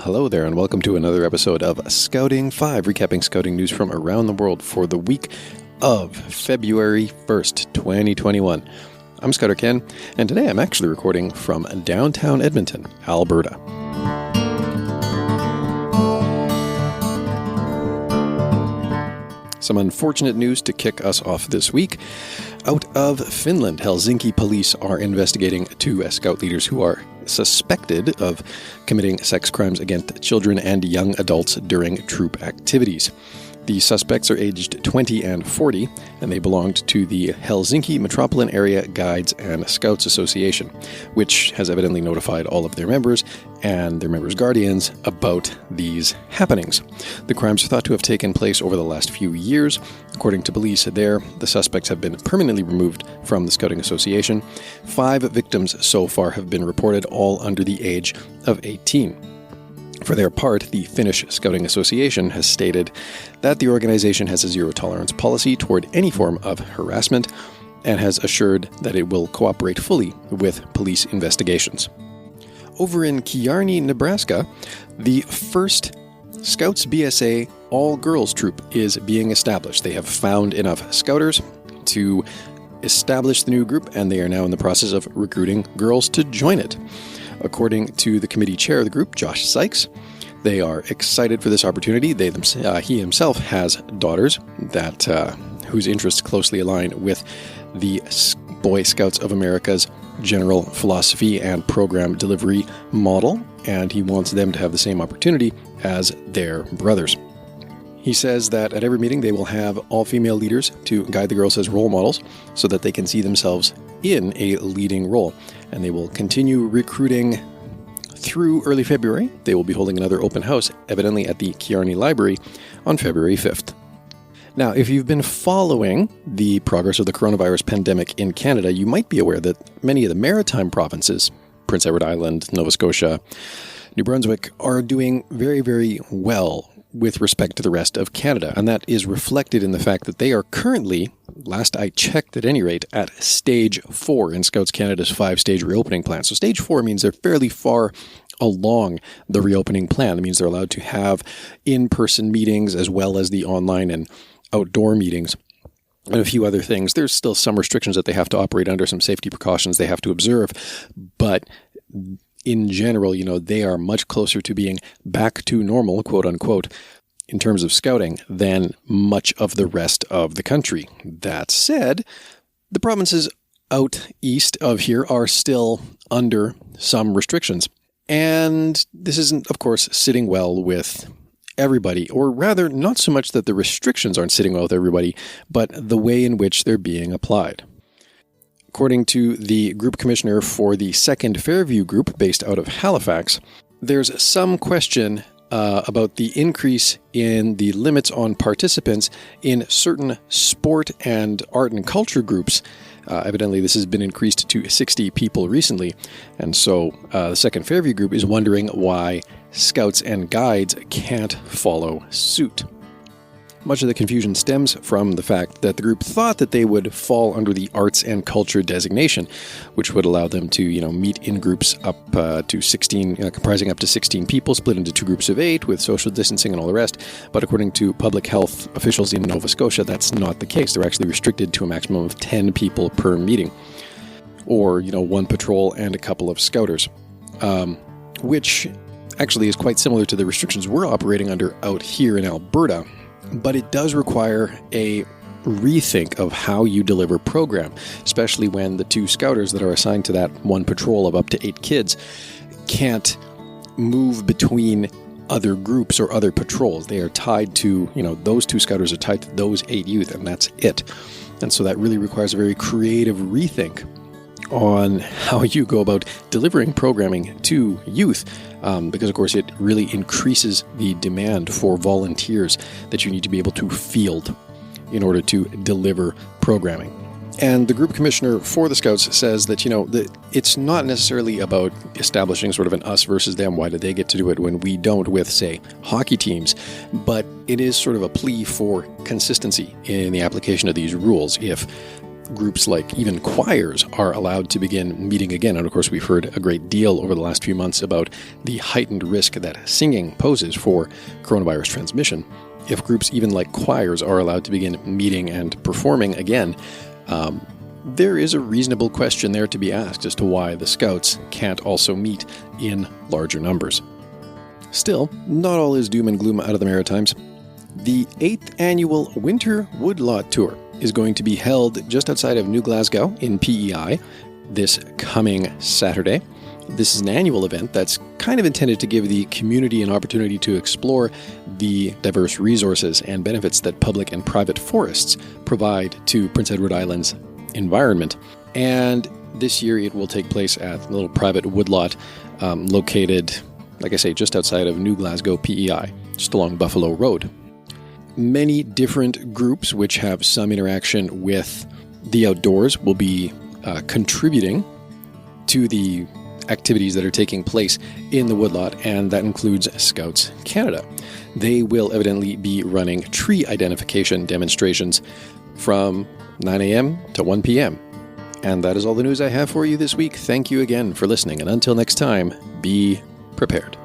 hello there, and welcome to another episode of Scouting 5, recapping scouting news from around the world for the week of February 1st, 2021. I'm Scouter Ken, and today I'm actually recording from downtown Edmonton, Alberta. Some unfortunate news to kick us off this week. Out of Finland, Helsinki police are investigating two scout leaders who are suspected of committing sex crimes against children and young adults during troop activities. The suspects are aged 20 and 40, and they belonged to the Helsinki Metropolitan Area Guides and Scouts Association, which has evidently notified all of their members and their members' guardians about these happenings. The crimes are thought to have taken place over the last few years. According to police there, the suspects have been permanently removed from the Scouting Association. 5 victims so far have been reported, all under the age of 18. For their part, the Finnish Scouting Association has stated that the organization has a zero-tolerance policy toward any form of harassment and has assured that it will cooperate fully with police investigations. Over in Kearney, Nebraska, the first Scouts BSA all-girls troop is being established. They have found enough scouters to establish the new group, and they are now in the process of recruiting girls to join it. According to the committee chair of the group, Josh Sykes, they are excited for this opportunity. He himself has daughters whose interests closely align with the Boy Scouts of America's general philosophy and program delivery model, and he wants them to have the same opportunity as their brothers. He says that at every meeting they will have all female leaders to guide the girls as role models so that they can see themselves in a leading role. And they will continue recruiting through early February. They will be holding another open house, evidently at the Kearney Library, on February 5th. Now, if you've been following the progress of the coronavirus pandemic in Canada, you might be aware that many of the maritime provinces, Prince Edward Island, Nova Scotia, New Brunswick, are doing very, very well with respect to the rest of Canada. And that is reflected in the fact that they are currently, last I checked at any rate, at Stage 4 in Scouts Canada's 5-stage reopening plan. So Stage 4 means they're fairly far along the reopening plan. That means they're allowed to have in-person meetings as well as the online and outdoor meetings and a few other things. There's still some restrictions that they have to operate under, some safety precautions they have to observe, but in general, they are much closer to being back to normal, quote unquote, in terms of scouting than much of the rest of the country. That said, the provinces out east of here are still under some restrictions. And this isn't, of course, sitting well with everybody, or rather, not so much that the restrictions aren't sitting well with everybody, but the way in which they're being applied. According to the group commissioner for the 2nd Fairview group based out of Halifax, there's some question about the increase in the limits on participants in certain sport and art and culture groups. Evidently, this has been increased to 60 people recently, and so the 2nd Fairview group is wondering why Scouts and Guides can't follow suit. Much of the confusion stems from the fact that the group thought that they would fall under the arts and culture designation, which would allow them to, meet in groups up to 16, comprising up to 16 people, split into 2 groups of 8 with social distancing and all the rest. But according to public health officials in Nova Scotia, that's not the case. They're actually restricted to a maximum of 10 people per meeting, or, 1 patrol and a couple of scouters, which actually is quite similar to the restrictions we're operating under out here in Alberta. But it does require a rethink of how you deliver program, especially when the 2 scouters that are assigned to that 1 patrol of up to 8 kids can't move between other groups or other patrols. They are tied to, those 2 scouters are tied to those 8 youth, and that's it. And so that really requires a very creative rethink on how you go about delivering programming to youth, because of course it really increases the demand for volunteers that you need to be able to field in order to deliver programming. And the group commissioner for the Scouts says that, it's not necessarily about establishing sort of an us versus them, why do they get to do it when we don't, with, say, hockey teams, but it is sort of a plea for consistency in the application of these rules. If groups like even choirs are allowed to begin meeting again. And of course, we've heard a great deal over the last few months about the heightened risk that singing poses for coronavirus transmission. If groups even like choirs are allowed to begin meeting and performing again, there is a reasonable question there to be asked as to why the Scouts can't also meet in larger numbers. Still, not all is doom and gloom out of the Maritimes. The 8th annual Winter Woodlot Tour is going to be held just outside of New Glasgow in P.E.I. this coming Saturday. This is an annual event that's kind of intended to give the community an opportunity to explore the diverse resources and benefits that public and private forests provide to Prince Edward Island's environment. And this year it will take place at a little private woodlot located, like I say, just outside of New Glasgow, P.E.I., just along Buffalo Road. Many different groups which have some interaction with the outdoors will be contributing to the activities that are taking place in the woodlot, and that includes Scouts Canada. They will evidently be running tree identification demonstrations from 9 a.m. to 1 p.m. And that is all the news I have for you this week. Thank you again for listening, and until next time, be prepared.